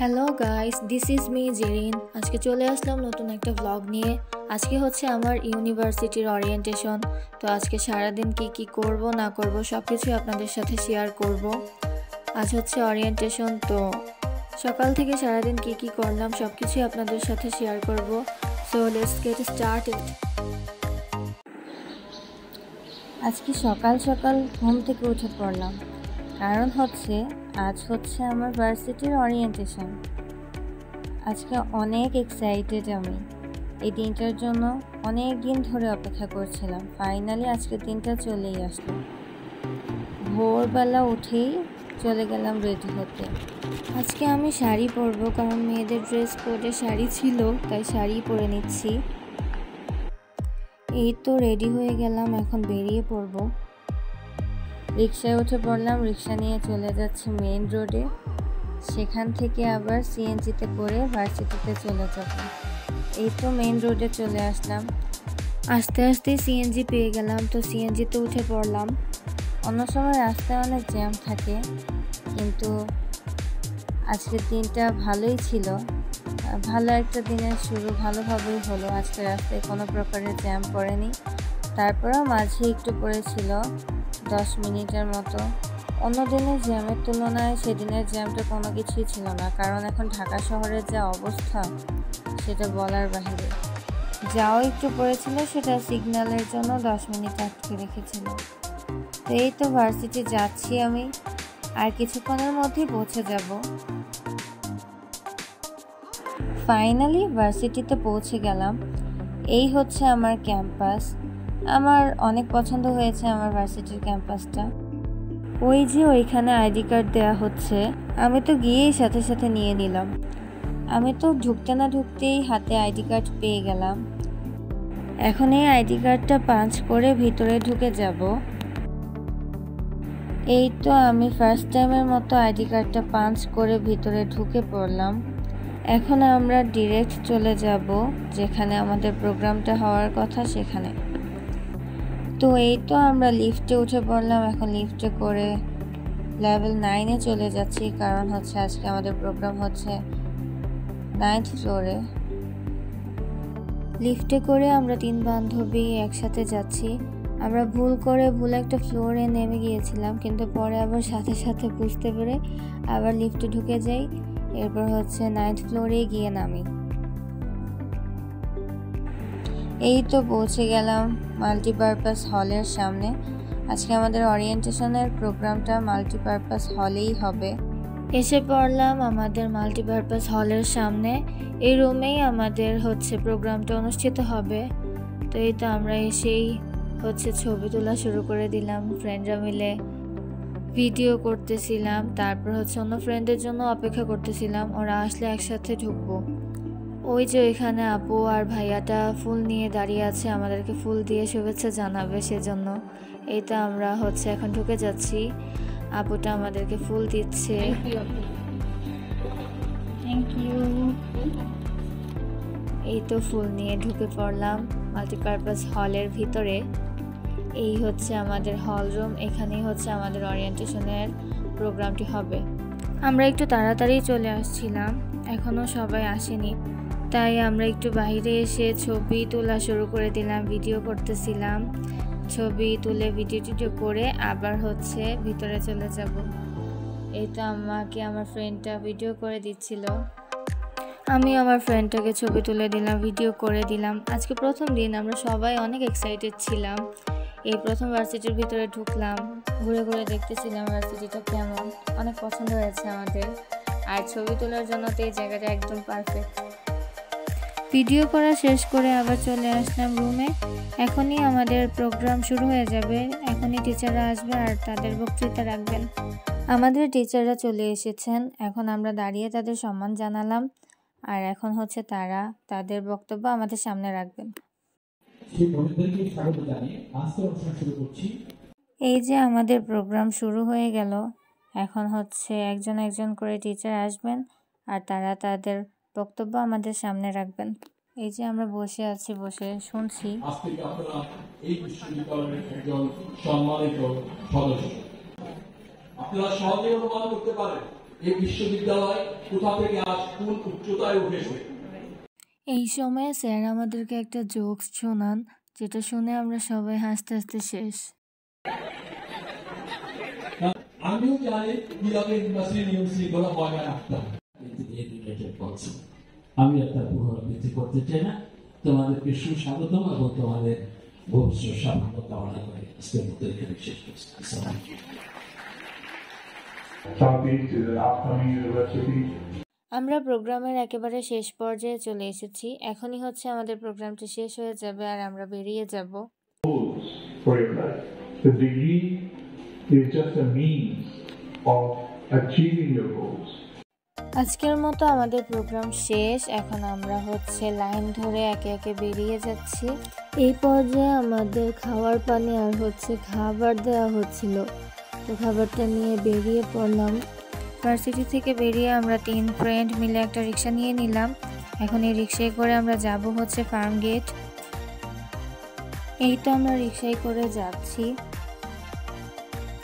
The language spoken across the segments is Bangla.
Hello guys, this is me Zerin. আজকে চলে আসলাম নতুন একটা ব্লগ নিয়ে। আজকে হচ্ছে আমার ইউনিভার্সিটির ওরিয়েন্টেশন। তো আজকে সারাদিন কি করব না করব সব কিছুই আপনাদের সাথে শেয়ার করব। আজ হচ্ছে ওরিয়েন্টেশন, তো সকাল থেকে সারাদিন কি করলাম সব কিছুই আপনাদের সাথে শেয়ার করব। So let's get started. আজকে সকাল সকাল ঘুম থেকে উঠে পড়লাম, কারণ হচ্ছে আজ হচ্ছে আমার ভার্সিটির ওরিয়েন্টেশন। আজকে অনেক এক্সাইটেড আমি। এই দিনটার জন্য অনেক দিন ধরে অপেক্ষা করছিলাম। ফাইনালি আজকের দিনটা চলেই আসলো। ভোরবেলা উঠেই চলে গেলাম রেডি হতে। আজকে আমি শাড়ি পরবো, কারণ মেয়েদের ড্রেস কোডে শাড়ি ছিল, তাই শাড়ি পরে নিচ্ছি। এই তো রেডি হয়ে গেলাম, এখন বেরিয়ে পড়বো। রিক্সায় উঠে পড়লাম, রিক্সা নিয়ে চলে যাচ্ছি মেইন রোডে। সেখান থেকে আবার সিএনজিতে করে ভার্সিটিতে চলে যাব। এই তো মেইন রোডে চলে আসলাম। আস্তে আস্তে সিএনজি পেয়ে গেলাম, তো সিএনজিতে উঠে পড়লাম। অন্য সময় রাস্তায় অনেক জ্যাম থাকে, কিন্তু আজকের দিনটা ভালোই ছিল। ভালো একটা দিনের শুরু ভালোভাবেই হলো। আজকে রাস্তায় কোনো প্রকারের জ্যাম পড়েনি। তারপরেও মাঝে একটু পড়েছিল 10 মিনিটের মতো। অন্য দিনের জ্যামের তুলনায় সেদিনের জ্যামটা কোনো কিছুই ছিল না, কারণ এখন ঢাকা শহরের যা অবস্থা সেটা বলার বাহিরে। যাও একটু পড়েছিল, সেটা সিগন্যালের জন্য 10 মিনিট আটকে রেখেছিল। তো এই তো ভার্সিটি যাচ্ছি আমি, আর কিছুক্ষণের মধ্যেই পৌঁছে যাব। ফাইনালি ভার্সিটিতে পৌঁছে গেলাম। এই হচ্ছে আমার ক্যাম্পাস। আমার অনেক পছন্দ হয়েছে আমার ভার্সিটির ক্যাম্পাসটা। ওই যে ওইখানে আইডি কার্ড দেওয়া হচ্ছে, আমি তো গিয়েই সাথে সাথে নিয়ে নিলাম। আমি তো ঢুকতে না ঢুকতেই হাতে আইডি কার্ড পেয়ে গেলাম। এখন এই আইডি কার্ডটা পাঞ্চ করে ভিতরে ঢুকে যাব। এই তো আমি ফার্স্ট টাইমের মতো আইডি কার্ডটা পাঞ্চ করে ভিতরে ঢুকে পড়লাম। এখন আমরা ডিরেক্ট চলে যাব যেখানে আমাদের প্রোগ্রামটা হওয়ার কথা, সেখানে। তো এই তো আমরা লিফটে উঠে পড়লাম। এখন লিফটে করে লেভেল 9-এ চলে যাচ্ছি, কারণ হচ্ছে আজকে আমাদের প্রোগ্রাম হচ্ছে 9th ফ্লোরে। লিফটে করে আমরা 3 বান্ধবী একসাথে যাচ্ছি। আমরা ভুল একটা ফ্লোরে নেমে গিয়েছিলাম, কিন্তু পরে আবার সাথে সাথে বুঝতে পেরে আবার লিফটে ঢুকে যাই। এরপর হচ্ছে 9th ফ্লোরে গিয়ে নামি। এই তো পৌঁছে গেলাম মাল্টিপারপাস হলের সামনে। আজকে আমাদের ওরিয়েন্টেশনের প্রোগ্রামটা মাল্টিপারপাস হলেই হবে। এসে পড়লাম আমাদের মাল্টিপারপাস হলের সামনে। এই রুমেই আমাদের হচ্ছে প্রোগ্রামটা অনুষ্ঠিত হবে। তো এই তো আমরা এসেই হচ্ছে ছবি তোলা শুরু করে দিলাম। ফ্রেন্ডরা মিলে ভিডিও করতেছিলাম। তারপর হচ্ছে অন্য ফ্রেন্ডের জন্য অপেক্ষা করতেছিলাম, ওরা আসলে একসাথে ঢুকবো। ওই যে ওইখানে আপু আর ভাইয়াটা ফুল নিয়ে দাঁড়িয়ে আছে, আমাদেরকে ফুল দিয়ে শুভেচ্ছা জানাবে সেজন্য। এই তো আমরা হচ্ছে এখন ঢুকে যাচ্ছি। আপুটা আমাদেরকে ফুল দিচ্ছে। Thank you. এই তো ফুল নিয়ে ঢুকে পড়লাম মাল্টিপারপাস হলের ভিতরে। এই হচ্ছে আমাদের হল রুম, এখানেই হচ্ছে আমাদের ওরিয়েন্টেশনের প্রোগ্রামটি হবে। আমরা একটু তাড়াতাড়ি চলে আসছিলাম, এখনও সবাই আসেনি, তাই আমরা একটু বাইরে এসে ছবি তোলা শুরু করে দিলাম। ভিডিও করতেছিলাম, ছবি তুলে ভিডিও করে আবার হচ্ছে ভিতরে চলে যাব। এই তো আমাকে আমার ফ্রেন্ডটা ভিডিও করে দিচ্ছিল, আমি আমার ফ্রেন্ডটাকে ছবি তুলে দিলাম, ভিডিও করে দিলাম। আজকে প্রথম দিন, আমরা সবাই অনেক এক্সাইটেড ছিলাম। এই প্রথম ভার্সিটির ভিতরে ঢুকলাম, ঘুরে ঘুরে দেখতেছিলাম ভার্সিটিটা কেমন। অনেক পছন্দ হয়েছে আমাদের, আর ছবি তোলার জন্য তো এই জায়গাটা একদম পারফেক্ট। ভিডিও করা শেষ করে আবার চলে আসলাম রুমে। এখনই আমাদের প্রোগ্রাম শুরু হয়ে যাবে, এখনই টিচাররা আসবে আর তাদের বক্তৃতা রাখবেন। আমাদের টিচাররা চলে এসেছেন, এখন আমরা দাঁড়িয়ে তাদের সম্মান জানালাম, আর এখন হচ্ছে তারা তাদের বক্তব্য আমাদের সামনে রাখবেন। এই যে আমাদের প্রোগ্রাম শুরু হয়ে গেল, এখন হচ্ছে একজন একজন করে টিচার আসবেন আর তারা তাদের বক্তব্য আমাদের সামনে রাখবেন। এই যে আমরা বসে আছি, বসে শুনছি। আজকে আপনারা এই বিশ্ববিদ্যালয়ের একজন সম্মানিত সদস্য। আপনারা সহজেই অনুমান করতে পারেন এই বিশ্ববিদ্যালয় কোথা থেকে আজ কোন উচ্চতায় উঠেছে। এই সময় স্যার আমাদেরকে একটা জোকস শোনান, যেটা শুনে আমরা সবাই হাসতে হাসতে শেষ। আমিও জানি কিভাবে ইউনিভার্সিটি নিয়ম শৃঙ্খলা বজায় রাখতে হবে। আমি একটা পুনরাবৃত্তি করতে চাই না। তোমাদেরকে সুস্বাগতম এবং তোমাদের ভবিষ্যৎ সাফল্য কামনা করে আজকের মতো এখানে শেষ করছি। আমরা প্রোগ্রামের একেবারে শেষ পর্যায়ে চলে এসেছি। এখনই হচ্ছে আমাদের প্রোগ্রামটি শেষ হয়ে যাবে আর আমরা বেরিয়ে যাব। For your life. The degree is just a means of achieving your goals. আজকের মতো আমাদের প্রোগ্রাম শেষ। এখন আমরা হচ্ছে লাইন ধরে একে একে বেরিয়ে যাচ্ছি। এই পর্যায়ে আমাদের খাওয়ার পানি আর হচ্ছে খাবার দেওয়া হচ্ছিল, তো খাবারটা নিয়ে বেরিয়ে পড়লাম। ভার্সিটি থেকে বেরিয়ে আমরা 3 ফ্রেন্ড মিলে একটা রিক্সা নিয়ে নিলাম। এখন এই রিক্সায় করে আমরা যাব হচ্ছে ফার্ম গেট। এই তো আমরা রিক্সায় করে যাচ্ছি।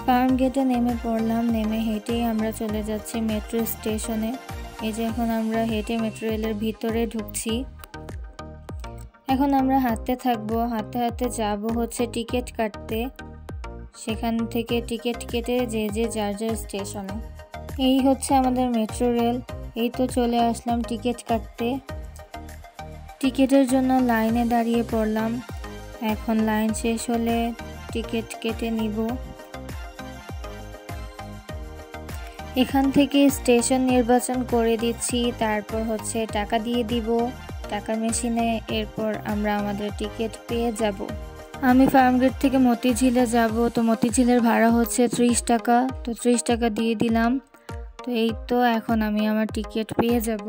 ফার্ম গেটে নেমে পড়লাম। নেমে হেঁটেই আমরা চলে যাচ্ছি মেট্রো স্টেশনে। এই যে এখন আমরা হেঁটে মেট্রো রেলের ভিতরে ঢুকছি। এখন আমরা হাঁটতে থাকবো, হাঁটতে হাঁটতে যাব হচ্ছে টিকিট কাটতে। সেখান থেকে টিকিট কেটে যে যার যার স্টেশনে। এই হচ্ছে আমাদের মেট্রো রেল। এই তো চলে আসলাম টিকিট কাটতে। টিকিটের জন্য লাইনে দাঁড়িয়ে পড়লাম। এখন লাইন শেষ হলে টিকিট কেটে নিব। এখান থেকে স্টেশন নির্বাচন করে দিচ্ছি, তারপর হচ্ছে টাকা দিয়ে দিব টাকার মেশিনে। এরপর আমরা আমাদের টিকিট পেয়ে যাব। আমি ফার্মগেট থেকে মতিঝিলে যাব, তো মতিঝিলের ভাড়া হচ্ছে 30 টাকা। তো 30 টাকা দিয়ে দিলাম। তো এই তো এখন আমি আমার টিকিট পেয়ে যাব।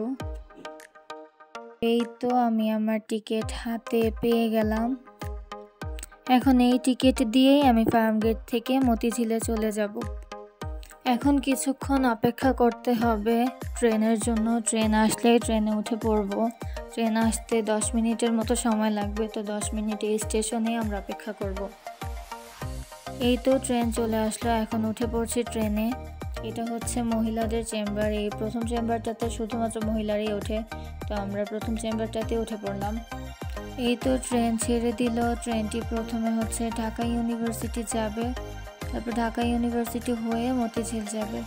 এই তো আমি আমার টিকিট হাতে পেয়ে গেলাম। এখন এই টিকিট দিয়েই আমি ফার্মগেট থেকে মতিঝিলে চলে যাব। এখন কিছুক্ষণ অপেক্ষা করতে হবে ট্রেনের জন্য। ট্রেন আসলে ট্রেনে উঠে পড়ব। ট্রেন আসতে 10 মিনিটের মতো সময় লাগবে, তো 10 মিনিট এই স্টেশনে আমরা অপেক্ষা করব। এই তো ট্রেন চলে আসলো। এখন উঠে পড়ছি ট্রেনে। এটা হচ্ছে মহিলাদের চেম্বার। এই প্রথম চেম্বারটাতে শুধুমাত্র মহিলারাই ওঠে, তো আমরা প্রথম চেম্বারটাতে উঠে পড়লাম। এই তো ট্রেন ছেড়ে দিল। ট্রেনটি প্রথমে হচ্ছে ঢাকা ইউনিভার্সিটি যাবে, তারপর ঢাকা ইউনিভার্সিটি হয়ে মতিঝিল যাবে।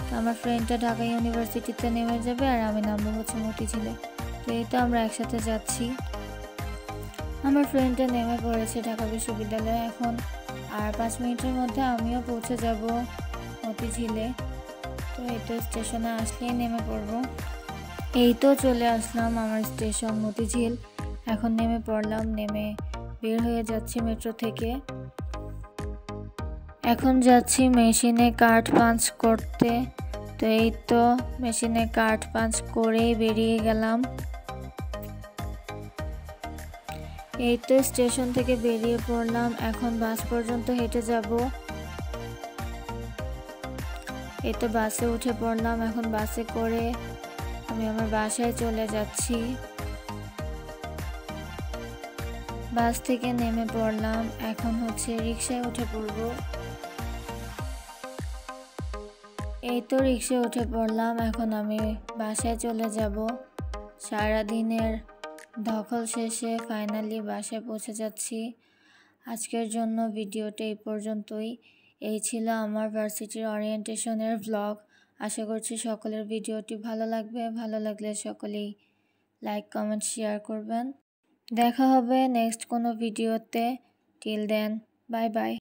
তো আমার ফ্রেন্ডটা ঢাকা ইউনিভার্সিটিতে নেমে যাবে আর আমি নামবো হচ্ছে মতিঝিলে। তো এই তো আমরা একসাথে যাচ্ছি। আমার ফ্রেন্ডটা নেমে পড়েছে ঢাকা বিশ্ববিদ্যালয়ে। এখন আর 5 মিনিটের মধ্যে আমিও পৌঁছে যাব মতিঝিলে। তো এই তো স্টেশনে আসলেই নেমে পড়ব। এই তো চলে আসলাম আমার স্টেশন মতিঝিল। এখন নেমে পড়লাম। নেমে বের হয়ে যাচ্ছি মেট্রো থেকে। এখন যাচ্ছি মেশিনে কার্ড পাঞ্চ করতে। তো এই তো মেশিনে কার্ড পাঞ্চ করেই বেরিয়ে গেলাম। এই তো স্টেশন থেকে বেরিয়ে পড়লাম। এখন বাস পর্যন্ত হেঁটে যাব। এই তো বাসে উঠে পড়লাম। এখন বাসে করে আমি আমার বাসায় চলে যাচ্ছি। বাস থেকে নেমে পড়লাম। এখন হচ্ছে রিক্সায় উঠে পড়ব। এই তো রিক্সায় উঠে পড়লাম। এখন আমি বাসায় চলে যাব। সারাদিনের ধকল শেষে ফাইনালি বাসায় পৌঁছে যাচ্ছি। আজকের জন্য ভিডিওটা এই পর্যন্তই। এই ছিল আমার ভার্সিটির ওরিয়েন্টেশনের ব্লগ। আশা করছি সকলের ভিডিওটি ভালো লাগবে। ভালো লাগলে সকলেই লাইক, কমেন্ট, শেয়ার করবেন। দেখা হবে নেক্সট কোনো ভিডিওতে। Till then, bye by.